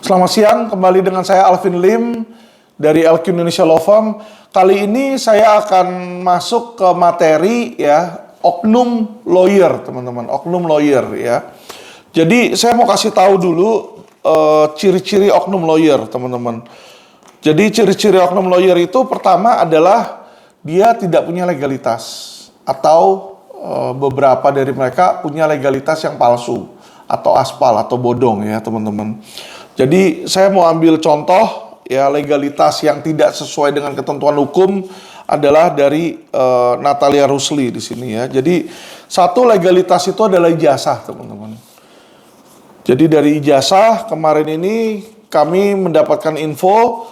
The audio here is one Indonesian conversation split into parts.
Selamat siang, kembali dengan saya Alvin Lim dari LQ Indonesia Law Firm. Kali ini saya akan masuk ke materi ya, oknum lawyer, teman-teman, oknum lawyer ya. Jadi saya mau kasih tahu dulu ciri-ciri oknum lawyer, teman-teman. Jadi ciri-ciri oknum lawyer itu pertama adalah dia tidak punya legalitas atau beberapa dari mereka punya legalitas yang palsu atau aspal atau bodong ya, teman-teman. Jadi saya mau ambil contoh ya, legalitas yang tidak sesuai dengan ketentuan hukum adalah dari Natalia Rusli di sini ya. Jadi satu legalitas itu adalah ijazah, teman-teman. Jadi dari ijazah kemarin ini kami mendapatkan info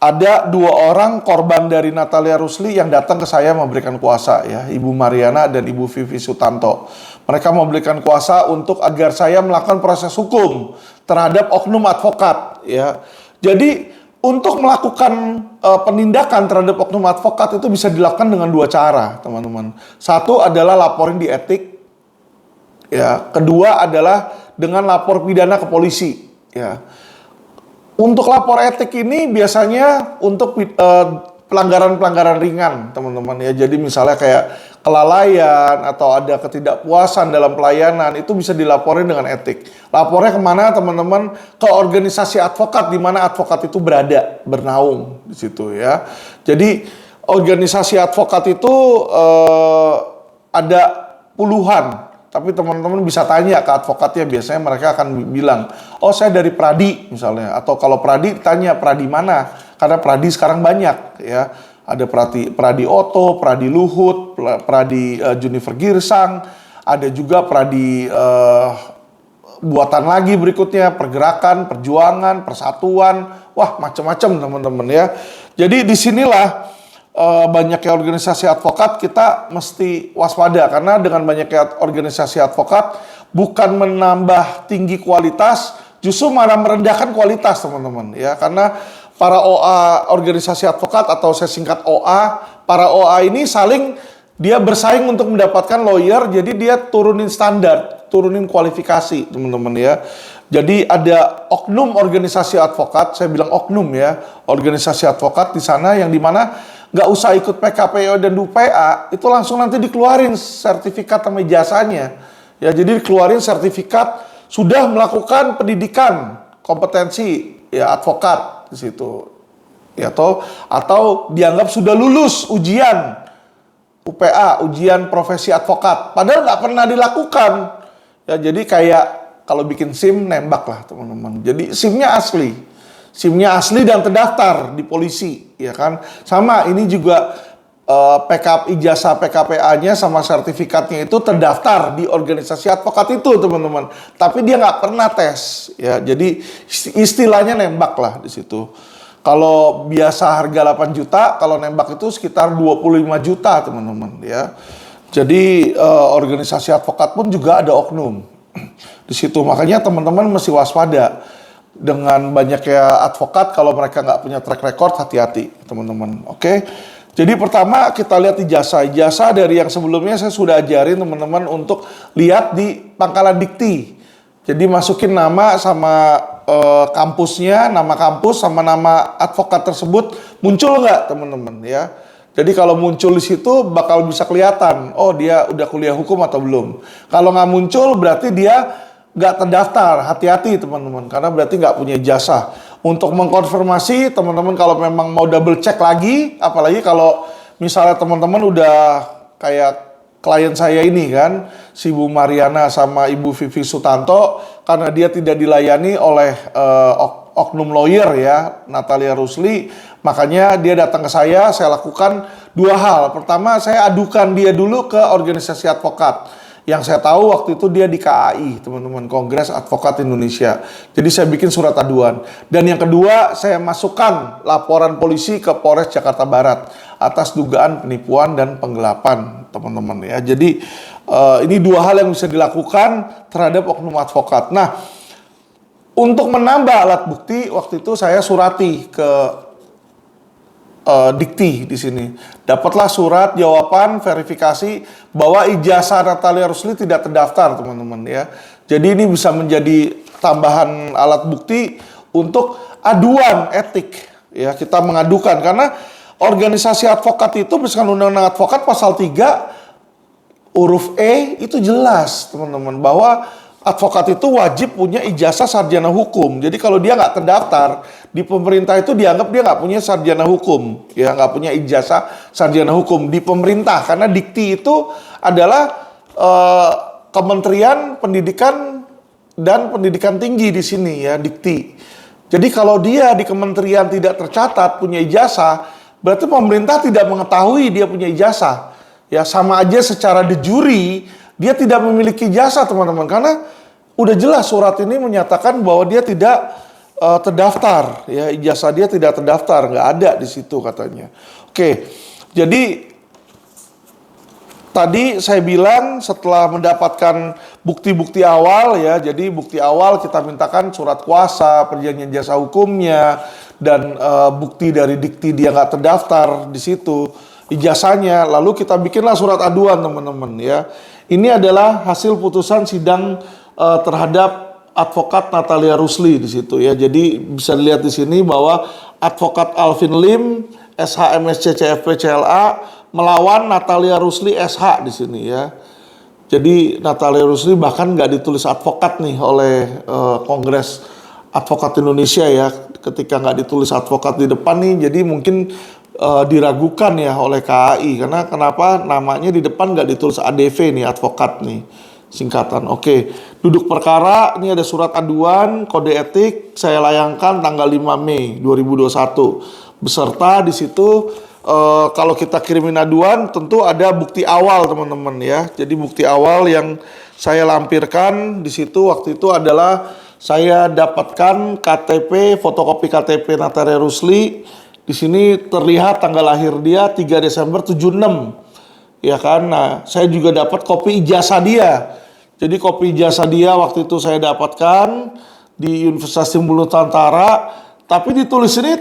ada 2 orang korban dari Natalia Rusli yang datang ke saya memberikan kuasa ya, Ibu Mariana dan Ibu Vivi Sutanto. Mereka memberikan kuasa untuk agar saya melakukan proses hukum terhadap oknum advokat ya. Jadi untuk melakukan penindakan terhadap oknum advokat itu bisa dilakukan dengan 2 cara, teman-teman. Satu adalah laporin di etik ya, kedua adalah dengan lapor pidana ke polisi ya. Untuk lapor etik ini biasanya untuk pelanggaran-pelanggaran ringan, teman-teman ya. Jadi misalnya kayak kelalaian atau ada ketidakpuasan dalam pelayanan, itu bisa dilaporin dengan etik. Lapornya kemana, teman-teman? Ke organisasi advokat di mana advokat itu berada, bernaung di situ ya. Jadi organisasi advokat itu ada puluhan. Tapi teman-teman bisa tanya ke advokatnya, biasanya mereka akan bilang, oh saya dari Pradi misalnya. Atau kalau Pradi, tanya Pradi mana? Karena Pradi sekarang banyak ya. Ada Pradi Oto, Pradi Luhut, Pradi Junifer Girsang. Ada juga Pradi buatan lagi berikutnya, pergerakan, perjuangan, persatuan. Wah macam-macam teman-teman ya. Jadi disinilah banyaknya organisasi advokat kita mesti waspada, karena dengan banyaknya organisasi advokat bukan menambah tinggi kualitas, justru malah merendahkan kualitas, teman-teman ya. Karena para OA organisasi advokat atau saya singkat OA, para OA ini saling dia bersaing untuk mendapatkan lawyer, jadi dia turunin standar, turunin kualifikasi, teman-teman ya. Jadi ada oknum organisasi advokat, saya bilang oknum ya, organisasi advokat di sana yang dimana nggak usah ikut PKPO dan DUPA, itu langsung nanti dikeluarin sertifikat sama ijazahnya. Ya, jadi dikeluarin sertifikat sudah melakukan pendidikan kompetensi ya advokat di situ. Ya, atau dianggap sudah lulus ujian UPA, ujian profesi advokat, padahal nggak pernah dilakukan. Ya, jadi kayak kalau bikin SIM nembak lah, teman-teman. Jadi SIM-nya asli. SIM-nya asli dan terdaftar di polisi, ya kan? Sama ini juga ijazah PKPA-nya sama sertifikatnya itu terdaftar di organisasi advokat itu, teman-teman. Tapi dia nggak pernah tes, ya. Jadi istilahnya nembak lah di situ. Kalau biasa harga 8 juta, kalau nembak itu sekitar 25 juta, teman-teman, ya. Jadi organisasi advokat pun juga ada oknum di situ. Makanya teman-teman mesti waspada. Dengan banyaknya advokat, kalau mereka nggak punya track record, hati-hati teman-teman. Oke, jadi pertama kita lihat ijazah dari yang sebelumnya saya sudah ajarin teman-teman untuk lihat di pangkalan dikti. Jadi masukin nama sama kampusnya, nama kampus sama nama advokat tersebut muncul nggak, teman-teman ya. Jadi kalau muncul di situ bakal bisa kelihatan, oh dia udah kuliah hukum atau belum. Kalau nggak muncul berarti dia nggak terdaftar, hati-hati teman-teman, karena berarti nggak punya ijazah. Untuk mengkonfirmasi teman-teman, kalau memang mau double check lagi, apalagi kalau misalnya teman-teman udah kayak klien saya ini kan, si Bu Mariana sama Ibu Vivi Sutanto, karena dia tidak dilayani oleh oknum lawyer ya, Natalia Rusli, makanya dia datang ke saya lakukan 2 hal. Pertama, saya adukan dia dulu ke organisasi advokat. Yang saya tahu waktu itu dia di KAI, teman-teman, Kongres Advokat Indonesia. Jadi saya bikin surat aduan. Dan yang kedua, saya masukkan laporan polisi ke Polres Jakarta Barat atas dugaan penipuan dan penggelapan, teman-teman ya. Jadi ini 2 hal yang bisa dilakukan terhadap oknum advokat. Nah, untuk menambah alat bukti, waktu itu saya surati ke dikti di sini. Dapatlah surat jawaban verifikasi bahwa ijazah Natalia Rusli tidak terdaftar, teman-teman ya. Jadi ini bisa menjadi tambahan alat bukti untuk aduan etik. Ya, kita mengadukan karena organisasi advokat itu berdasarkan Undang-Undang Advokat pasal 3 huruf E itu jelas, teman-teman, bahwa advokat itu wajib punya ijazah sarjana hukum. Jadi kalau dia nggak terdaftar di pemerintah itu dianggap dia nggak punya sarjana hukum, ya nggak punya ijazah sarjana hukum di pemerintah, karena Dikti itu adalah Kementerian Pendidikan dan Pendidikan Tinggi di sini ya, Dikti. Jadi kalau dia di kementerian tidak tercatat punya ijazah, berarti pemerintah tidak mengetahui dia punya ijazah. Ya sama aja secara de jure dia tidak memiliki ijazah, teman-teman, karena udah jelas surat ini menyatakan bahwa dia tidak terdaftar, ya ijazah dia tidak terdaftar, nggak ada di situ katanya. Oke, jadi tadi saya bilang setelah mendapatkan bukti-bukti awal ya, jadi bukti awal kita mintakan surat kuasa, perjanjian jasa hukumnya, dan bukti dari Dikti dia nggak terdaftar di situ, ijazahnya, lalu kita bikinlah surat aduan, teman-teman ya. Ini adalah hasil putusan sidang terhadap advokat Natalia Rusli di situ ya. Jadi bisa dilihat di sini bahwa advokat Alvin Lim, SH MSc CFP CLA melawan Natalia Rusli SH di sini ya. Jadi Natalia Rusli bahkan nggak ditulis advokat nih oleh Kongres Advokat Indonesia ya. Ketika nggak ditulis advokat di depan nih, jadi mungkin diragukan ya oleh KAI, karena kenapa namanya di depan nggak ditulis ADV nih, advokat nih singkatan. Oke, duduk perkara, ini ada surat aduan kode etik saya layangkan tanggal 5 Mei 2021 beserta di situ kalau kita kirimin aduan tentu ada bukti awal, teman-teman ya. Jadi bukti awal yang saya lampirkan di situ waktu itu adalah saya dapatkan KTP, fotokopi KTP Natalia Rusli. Di sini terlihat tanggal lahir dia 3 Desember 76. Ya kan? Nah, saya juga dapat kopi ijazah dia. Jadi kopi ijazah dia waktu itu saya dapatkan di Universitas Timbul Nusantara, tapi ditulis ini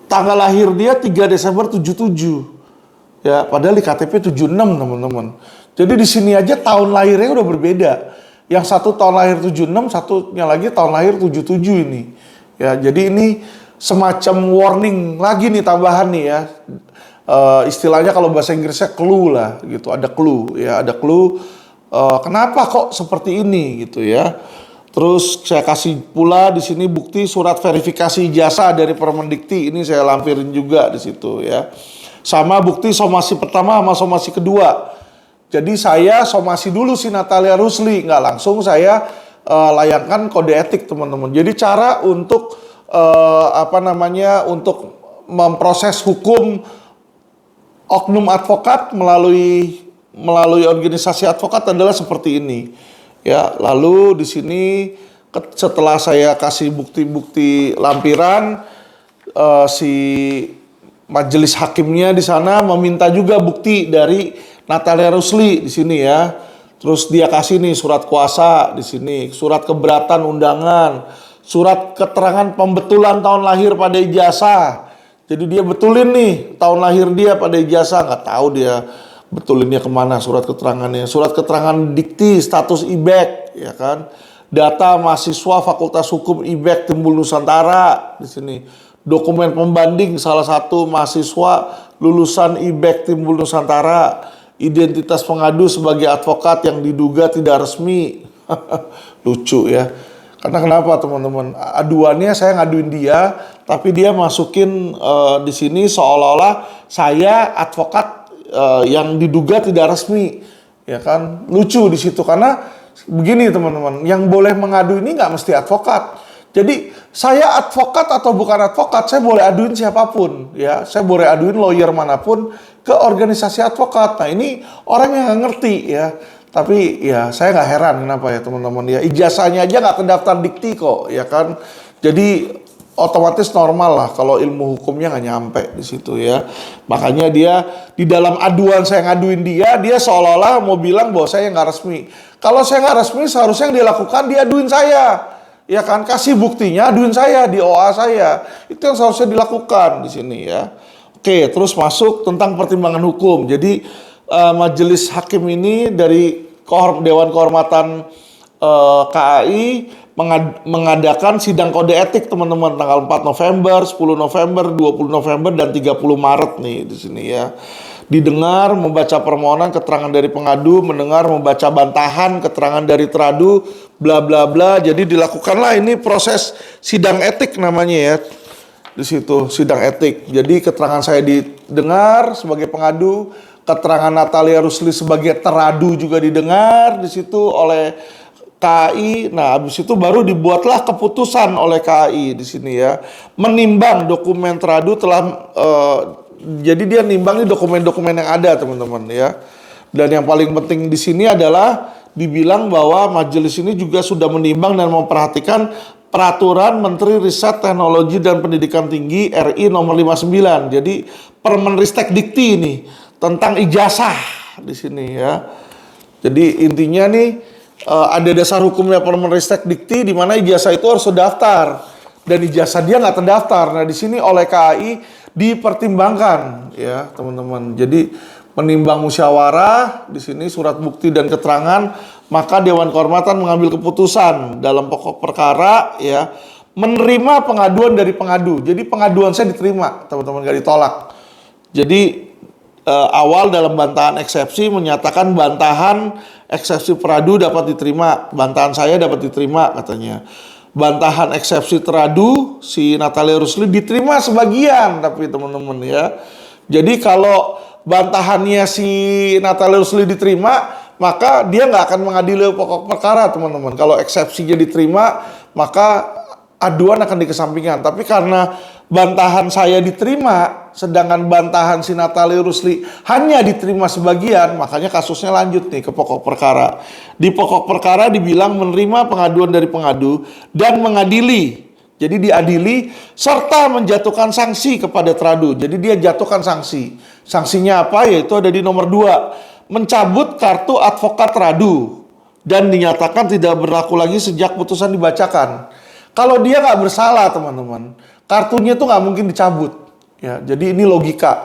tanggal lahir dia 3 Desember 77. Ya, padahal di KTP 76, teman-teman. Jadi di sini aja tahun lahirnya udah berbeda. Yang satu tahun lahir 76, satunya lagi tahun lahir 77 ini. Ya, jadi ini semacam warning lagi nih, tambahan nih ya. Istilahnya kalau bahasa Inggrisnya clue lah gitu, ada clue ya, ada clue kenapa kok seperti ini gitu ya. Terus saya kasih pula di sini bukti surat verifikasi ijazah dari Permendikti, ini saya lampirin juga di situ ya. Sama bukti somasi pertama sama somasi kedua. Jadi saya somasi dulu si Natalia Rusli, nggak langsung saya layangkan kode etik, teman-teman. Jadi cara untuk untuk memproses hukum oknum advokat melalui organisasi advokat adalah seperti ini ya. Lalu di sini setelah saya kasih bukti-bukti lampiran, si majelis hakimnya di sana meminta juga bukti dari Natalia Rusli di sini ya. Terus dia kasih nih surat kuasa di sini, surat keberatan undangan, surat keterangan pembetulan tahun lahir pada ijazah. Jadi dia betulin nih tahun lahir dia pada ijazah, nggak tahu dia betulinnya kemana surat keterangannya. Surat keterangan Dikti status IBEK ya kan. Data mahasiswa Fakultas Hukum IBEK Timbul Nusantara di sini. Dokumen pembanding salah satu mahasiswa lulusan IBEK Timbul Nusantara. Identitas pengadu sebagai advokat yang diduga tidak resmi. Lucu ya. Karena kenapa, teman-teman? Aduannya saya ngaduin dia, tapi dia masukin di sini seolah-olah saya advokat yang diduga tidak resmi, ya kan? Lucu di situ karena begini, teman-teman, yang boleh mengadu ini nggak mesti advokat. Jadi saya advokat atau bukan advokat, saya boleh aduin siapapun, ya. Saya boleh aduin lawyer manapun ke organisasi advokat. Nah ini orang yang nggak ngerti, ya. Tapi ya saya nggak heran kenapa ya, teman-teman ya, ijazahnya aja nggak terdaftar Dikti kok ya kan. Jadi otomatis normal lah kalau ilmu hukumnya nggak nyampe di situ ya. Makanya dia di dalam aduan saya ngaduin dia seolah-olah mau bilang bahwa saya nggak resmi. Kalau saya nggak resmi seharusnya yang dilakukan dia aduin saya ya kan, kasih buktinya aduin saya di OA saya. Itu yang seharusnya dilakukan di sini ya. Oke, terus masuk tentang pertimbangan hukum. Jadi majelis hakim ini dari Dewan Kehormatan KAI mengadakan sidang kode etik teman-teman tanggal 4 November, 10 November, 20 November dan 30 Maret nih di sini ya. Didengar, membaca permohonan keterangan dari pengadu, mendengar, membaca bantahan keterangan dari teradu, bla bla bla. Jadi dilakukanlah ini proses sidang etik namanya ya. Di situ sidang etik. Jadi keterangan saya didengar sebagai pengadu, keterangan Natalia Rusli sebagai teradu juga didengar di situ oleh KAI. Nah, habis itu baru dibuatlah keputusan oleh KAI di sini ya. Menimbang dokumen teradu telah jadi dia nimbang nih dokumen-dokumen yang ada, teman-teman ya. Dan yang paling penting di sini adalah dibilang bahwa majelis ini juga sudah menimbang dan memperhatikan peraturan Menteri Riset Teknologi dan Pendidikan Tinggi RI nomor 59. Jadi Permenristek Dikti ini tentang ijazah di sini ya. Jadi intinya nih ada dasar hukumnya Permenristek Dikti di mana ijazah itu harus terdaftar dan ijazah dia nggak terdaftar. Nah di sini oleh KAI dipertimbangkan ya teman-teman. Jadi menimbang musyawarah di sini surat bukti dan keterangan, maka Dewan Kehormatan mengambil keputusan dalam pokok perkara ya menerima pengaduan dari pengadu. Jadi pengaduan saya diterima teman-teman, nggak ditolak. Jadi awal dalam bantahan eksepsi menyatakan bantahan eksepsi peradu dapat diterima, bantahan saya dapat diterima katanya. Bantahan eksepsi teradu si Natalia Rusli diterima sebagian, tapi teman-teman ya. Jadi kalau bantahannya si Natalia Rusli diterima, maka dia nggak akan mengadili pokok perkara, teman-teman. Kalau eksepsinya diterima, maka aduan akan dikesampingkan. Tapi karena bantahan saya diterima, sedangkan bantahan si Natalia Rusli hanya diterima sebagian, makanya kasusnya lanjut nih ke pokok perkara. Di pokok perkara dibilang menerima pengaduan dari pengadu dan mengadili. Jadi diadili serta menjatuhkan sanksi kepada teradu. Jadi dia jatuhkan sanksi. Sanksinya apa? Yaitu ada di nomor 2. Mencabut kartu advokat teradu dan dinyatakan tidak berlaku lagi sejak putusan dibacakan. Kalau dia nggak bersalah, teman-teman, kartunya tuh nggak mungkin dicabut. Ya, jadi ini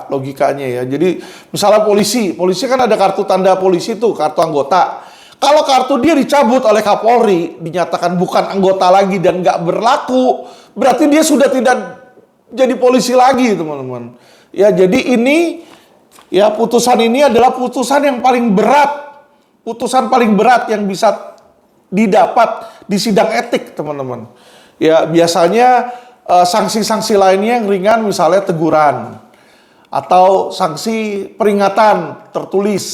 logikanya ya. Jadi misalnya polisi kan ada kartu tanda polisi tuh, kartu anggota. Kalau kartu dia dicabut oleh Kapolri, dinyatakan bukan anggota lagi dan nggak berlaku, berarti dia sudah tidak jadi polisi lagi, teman-teman. Ya, jadi ini ya putusan ini adalah putusan yang paling berat, putusan paling berat yang bisa didapat di sidang etik, teman-teman. Ya, biasanya sanksi-sanksi lainnya yang ringan, misalnya teguran atau sanksi peringatan tertulis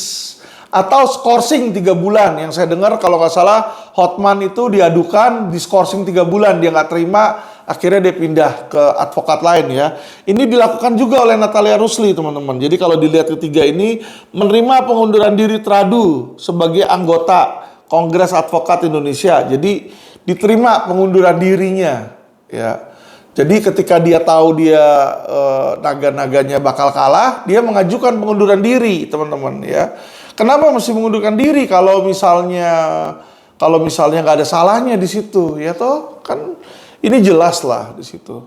atau skorsing 3 bulan. Yang saya dengar kalau nggak salah Hotman itu diadukan di skorsing 3 bulan, dia nggak terima, akhirnya dia pindah ke advokat lain ya. Ini dilakukan juga oleh Natalia Rusli, teman-teman. Jadi kalau dilihat ketiga ini menerima pengunduran diri teradu sebagai anggota Kongres Advokat Indonesia. Jadi diterima pengunduran dirinya ya. Jadi ketika dia tahu dia naga-naganya bakal kalah, dia mengajukan pengunduran diri, teman-teman ya. Kenapa mesti mengundurkan diri kalau misalnya nggak ada salahnya di situ ya toh? Kan ini jelas lah di situ.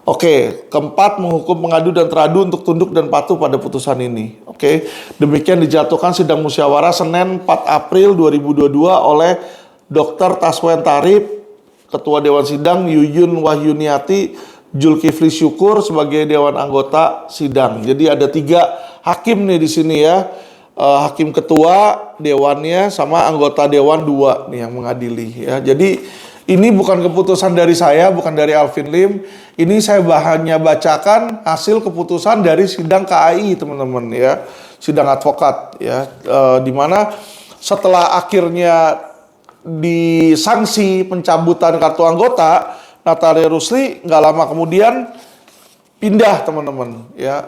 Oke, keempat, menghukum pengadu dan teradu untuk tunduk dan patuh pada putusan ini. Oke, demikian dijatuhkan sidang musyawarah Senin 4 April 2022 oleh Dr. Taswen Tarib, Ketua Dewan Sidang, Yuyun Wahyuniati, Julkifli Syukur sebagai Dewan Anggota Sidang. Jadi ada 3 hakim nih di sini ya. Hakim ketua dewannya sama anggota dewan 2 nih yang mengadili ya. Jadi ini bukan keputusan dari saya, bukan dari Alvin Lim. Ini saya hanya bacakan hasil keputusan dari sidang KAI, teman-teman ya. Sidang advokat ya. Di mana setelah akhirnya disanksi pencabutan kartu anggota, Natalia Rusli nggak lama kemudian pindah, teman-teman ya,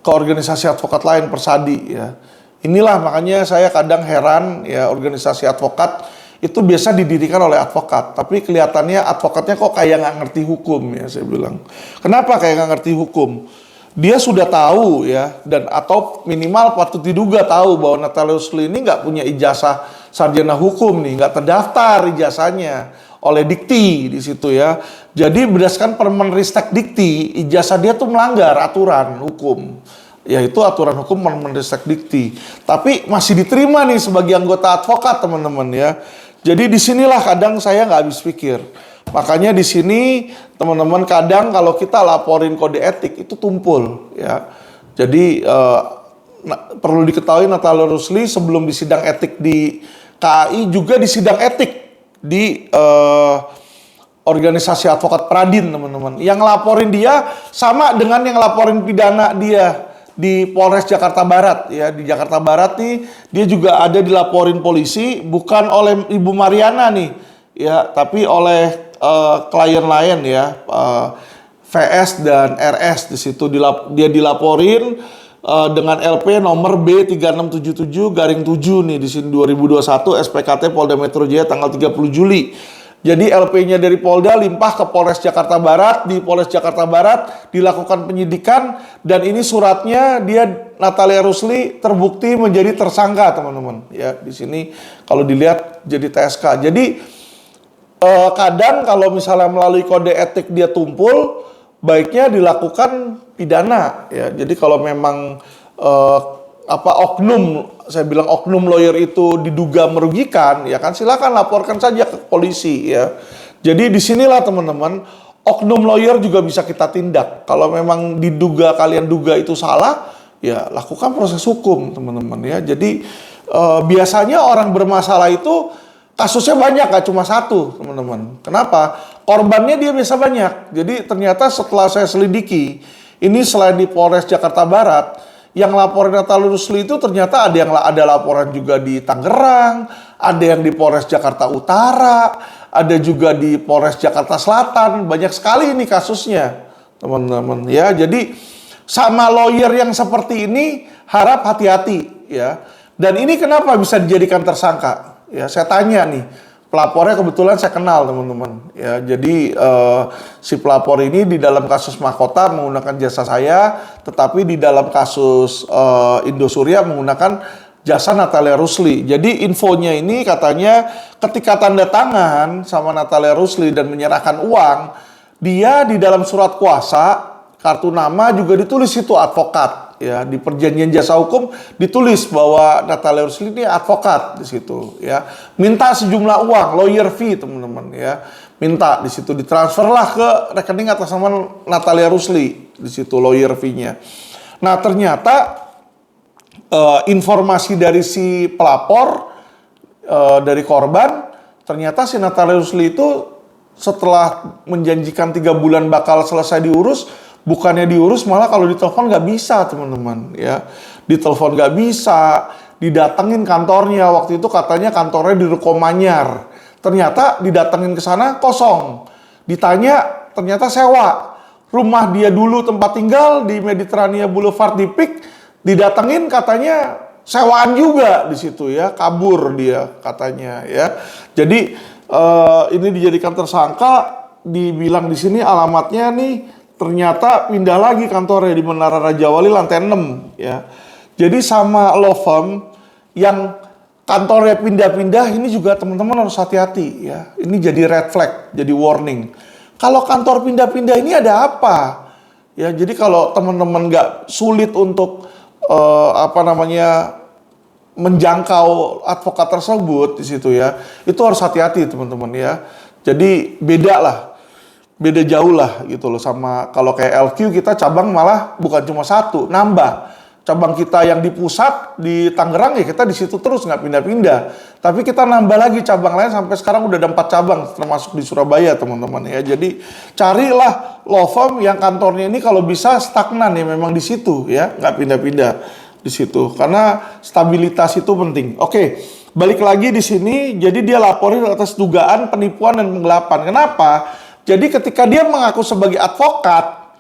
ke organisasi advokat lain, Persadi ya. Inilah makanya saya kadang heran ya, organisasi advokat itu biasa didirikan oleh advokat, tapi kelihatannya advokatnya kok kayak nggak ngerti hukum ya, saya bilang. Kenapa kayak nggak ngerti hukum? Dia sudah tahu ya, dan atau minimal patut diduga tahu bahwa Natalia Rusli ini nggak punya ijazah sarjana hukum nih, nggak terdaftar ijazahnya oleh Dikti di situ ya. Jadi berdasarkan Permenristek Dikti, ijazah dia tuh melanggar aturan hukum. Yaitu aturan hukum Permenristek Dikti. Tapi masih diterima nih sebagai anggota advokat, teman-teman ya. Jadi disinilah kadang saya nggak habis pikir. Makanya di sini teman-teman kadang kalau kita laporin kode etik itu tumpul ya. Jadi perlu diketahui Natalia Rusli sebelum di sidang etik di KAI juga di sidang etik di organisasi advokat Pradin teman-teman. Yang laporin dia sama dengan yang laporin pidana dia di Polres Jakarta Barat ya. Di Jakarta Barat nih dia juga ada dilaporin polisi bukan oleh Ibu Mariana nih ya, tapi oleh klien lain ya, VS dan RS. Di situ dia dilaporin dengan LP nomor B3677/7 nih di sini 2021 SPKT Polda Metro Jaya tanggal 30 Juli. Jadi LP-nya dari Polda limpah ke Polres Jakarta Barat, di Polres Jakarta Barat dilakukan penyidikan dan ini suratnya dia Natalia Rusli terbukti menjadi tersangka teman-teman. Ya, di sini kalau dilihat jadi TSK. Jadi kadang kalau misalnya melalui kode etik dia tumpul, baiknya dilakukan pidana ya. Jadi kalau memang oknum, saya bilang oknum lawyer itu diduga merugikan, ya kan silakan laporkan saja ke polisi ya. Jadi disinilah teman-teman, oknum lawyer juga bisa kita tindak. Kalau memang diduga kalian duga itu salah, ya lakukan proses hukum teman-teman ya. Jadi biasanya orang bermasalah itu kasusnya banyak, gak cuma satu teman-teman. Kenapa? Korbannya dia biasa banyak. Jadi ternyata setelah saya selidiki, ini selain di Polres Jakarta Barat, yang laporan Natalia Rusli itu ternyata ada laporan juga di Tangerang, ada yang di Polres Jakarta Utara, ada juga di Polres Jakarta Selatan. Banyak sekali ini kasusnya, teman-teman ya. Jadi sama lawyer yang seperti ini harap hati-hati ya. Dan ini kenapa bisa dijadikan tersangka? Ya, saya tanya nih. Pelapornya kebetulan saya kenal teman-teman ya. Jadi si pelapor ini di dalam kasus mahkota menggunakan jasa saya, tetapi di dalam kasus Indosuria menggunakan jasa Natalia Rusli. Jadi infonya ini katanya ketika tanda tangan sama Natalia Rusli dan menyerahkan uang, dia di dalam surat kuasa kartu nama juga ditulis itu advokat. Ya, di perjanjian jasa hukum ditulis bahwa Natalia Rusli ini advokat di situ ya. Minta sejumlah uang, lawyer fee teman-teman ya. Minta di situ ditransferlah ke rekening atas nama Natalia Rusli di situ lawyer fee-nya. Nah, ternyata informasi dari si pelapor dari korban, ternyata si Natalia Rusli itu setelah menjanjikan 3 bulan bakal selesai diurus, bukannya diurus, malah kalau ditelepon nggak bisa teman-teman ya. Ditelepon nggak bisa, didatengin kantornya. Waktu itu katanya kantornya di Ruko Manyar. Ternyata didatengin ke sana kosong. Ditanya ternyata sewa. Rumah dia dulu tempat tinggal di Mediterania Boulevard di Pik, didatengin katanya sewaan juga di situ ya. Kabur dia katanya ya. Jadi ini dijadikan tersangka, dibilang di sini alamatnya nih ternyata pindah lagi kantornya di Menara Raja Wali lantai 6 ya. Jadi sama law firm yang kantornya pindah-pindah ini juga teman-teman harus hati-hati ya. Ini jadi red flag, jadi warning. Kalau kantor pindah-pindah ini ada apa? Ya, jadi kalau teman-teman nggak sulit untuk menjangkau advokat tersebut di situ ya, itu harus hati-hati teman-teman ya. Jadi beda jauh lah gitu loh sama kalau kayak LQ kita cabang malah bukan cuma satu, nambah. Cabang kita yang di pusat di Tangerang ya kita di situ terus nggak pindah-pindah. Tapi kita nambah lagi cabang lain sampai sekarang udah ada 4 cabang termasuk di Surabaya teman-teman ya. Jadi carilah law firm yang kantornya ini kalau bisa stagnan ya memang di situ ya, nggak pindah-pindah di situ karena stabilitas itu penting. Oke, balik lagi di sini. Jadi dia laporin atas dugaan penipuan dan penggelapan. Kenapa? Jadi ketika dia mengaku sebagai advokat,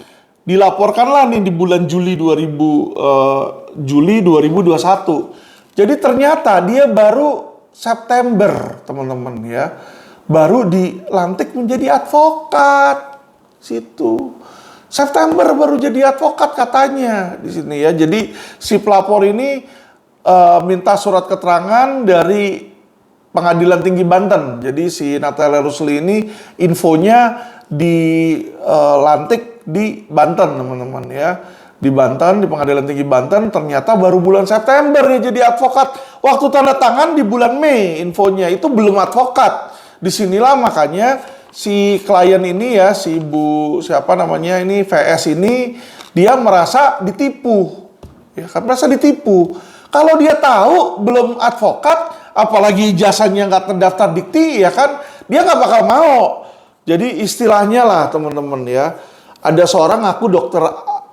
dilaporkanlah nih di bulan Juli 2021. Jadi ternyata dia baru September, teman-teman ya, baru dilantik menjadi advokat. Situ. September baru jadi advokat katanya di sini ya. Jadi si pelapor ini minta surat keterangan dari Pengadilan Tinggi Banten. Jadi si Natalia Rusli ini infonya dilantik di Banten, teman-teman ya. Di Banten, di Pengadilan Tinggi Banten, ternyata baru bulan September dia jadi advokat. waktu tanda tangan di bulan Mei infonya itu belum advokat. Disinilah makanya si klien ini ya, si ibu siapa namanya ini VS ini, dia merasa ditipu, ya kan, merasa ditipu. Kalau dia tahu belum advokat, apalagi ijazahnya nggak terdaftar dikti, ya kan, dia nggak bakal mau. Jadi istilahnya lah teman-teman ya, ada seorang ngaku dokter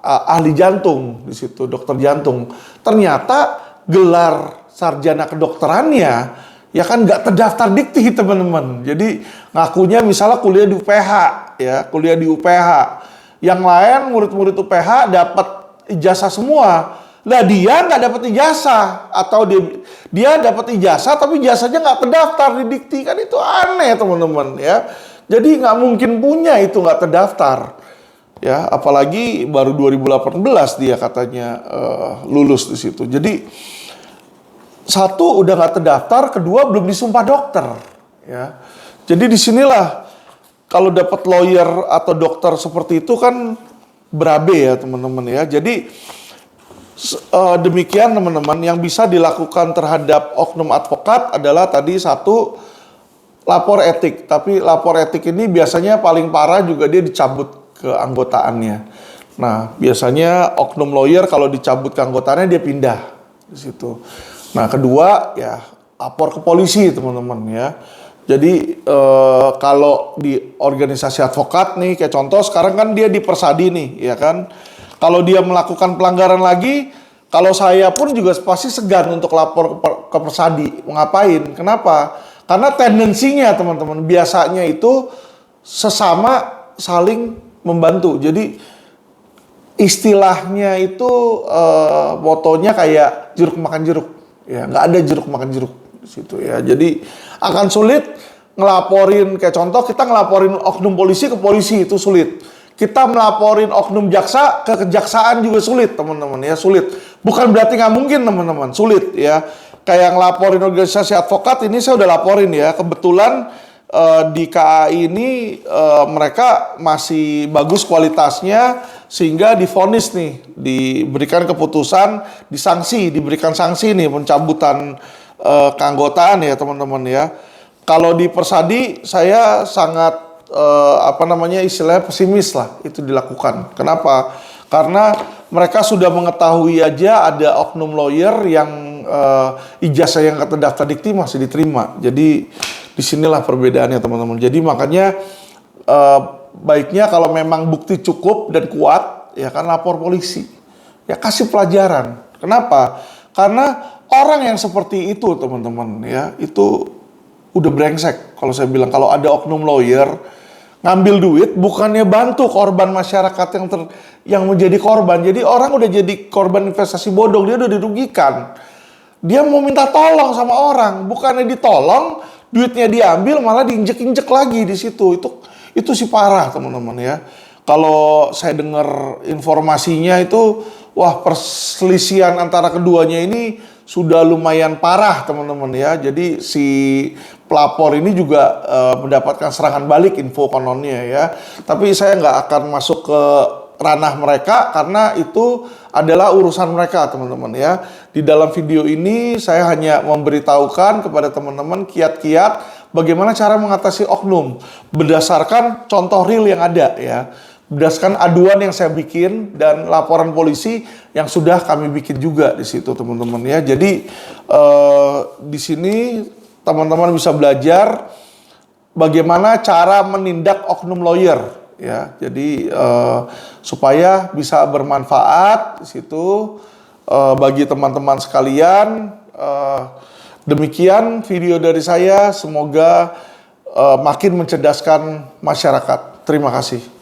ahli jantung di situ, dokter jantung. Ternyata gelar sarjana kedokterannya ya kan nggak terdaftar dikti teman-teman. Jadi ngakunya misalnya kuliah di UPH ya, kuliah di UPH. Yang lain murid-murid UPH dapat ijazah semua. Lah dia nggak dapat ijazah, atau dia dapat ijazah tapi ijazahnya nggak terdaftar di dikti, kan itu aneh teman-teman ya. Jadi nggak mungkin punya itu nggak terdaftar ya, apalagi baru 2018 dia katanya lulus di situ. Jadi satu udah nggak terdaftar, kedua belum disumpah dokter ya. Jadi disinilah kalau dapat lawyer atau dokter seperti itu kan berabe ya teman-teman ya. Jadi demikian teman-teman yang bisa dilakukan terhadap oknum advokat adalah tadi satu, lapor etik. Tapi lapor etik ini biasanya paling parah juga dia dicabut keanggotaannya. Nah biasanya oknum lawyer kalau dicabut keanggotaannya dia pindah di situ. Nah kedua ya lapor ke polisi teman-teman ya. Jadi kalau di organisasi advokat nih, kayak contoh sekarang kan dia di Persadi nih ya kan. Kalau dia melakukan pelanggaran lagi, kalau saya pun juga pasti segan untuk lapor ke Persadi. Ngapain? Kenapa? Karena tendensinya teman-teman biasanya itu sesama saling membantu. Jadi istilahnya itu motonya kayak jeruk makan jeruk. Ya, nggak ada jeruk makan jeruk di situ ya. Jadi akan sulit ngelaporin, kayak contoh kita ngelaporin oknum polisi ke polisi itu sulit. Kita melaporin oknum jaksa ke kejaksaan juga sulit teman-teman ya, sulit. Bukan berarti nggak mungkin teman-teman, sulit ya. Kayak ngelaporin organisasi advokat ini saya udah laporin ya. Kebetulan di KAI ini mereka masih bagus kualitasnya sehingga divonis nih, diberikan keputusan, diberikan sanksi nih pencabutan keanggotaan ya teman-teman ya. Kalau di Persadi saya sangat istilahnya pesimis lah itu dilakukan. Kenapa? Karena mereka sudah mengetahui aja ada oknum lawyer yang ijazah yang nggak terdaftar dikti masih diterima. Jadi disinilah perbedaannya teman-teman. Jadi makanya baiknya kalau memang bukti cukup dan kuat ya kan lapor polisi. Ya kasih pelajaran. Kenapa? Karena orang yang seperti itu teman-teman ya itu udah brengsek. Kalau saya bilang kalau ada oknum lawyer ngambil duit bukannya bantu korban masyarakat yang menjadi korban. Jadi orang udah jadi korban investasi bodong, dia udah dirugikan. Dia mau minta tolong sama orang, bukannya ditolong, duitnya diambil malah diinjek-injek lagi di situ. Itu sih parah teman-teman ya. Kalau saya dengar informasinya itu, wah perselisihan antara keduanya ini sudah lumayan parah teman-teman ya. Jadi si pelapor ini juga mendapatkan serangan balik info kononnya ya. Tapi saya nggak akan masuk ke ranah mereka karena itu adalah urusan mereka teman-teman ya. Di dalam video ini saya hanya memberitahukan kepada teman-teman kiat-kiat bagaimana cara mengatasi oknum berdasarkan contoh real yang ada ya. Berdasarkan aduan yang saya bikin dan laporan polisi yang sudah kami bikin juga di situ teman-teman ya. Jadi di sini teman-teman bisa belajar bagaimana cara menindak oknum lawyer ya. Jadi supaya bisa bermanfaat di situ bagi teman-teman sekalian. Demikian video dari saya, semoga makin mencerdaskan masyarakat. Terima kasih.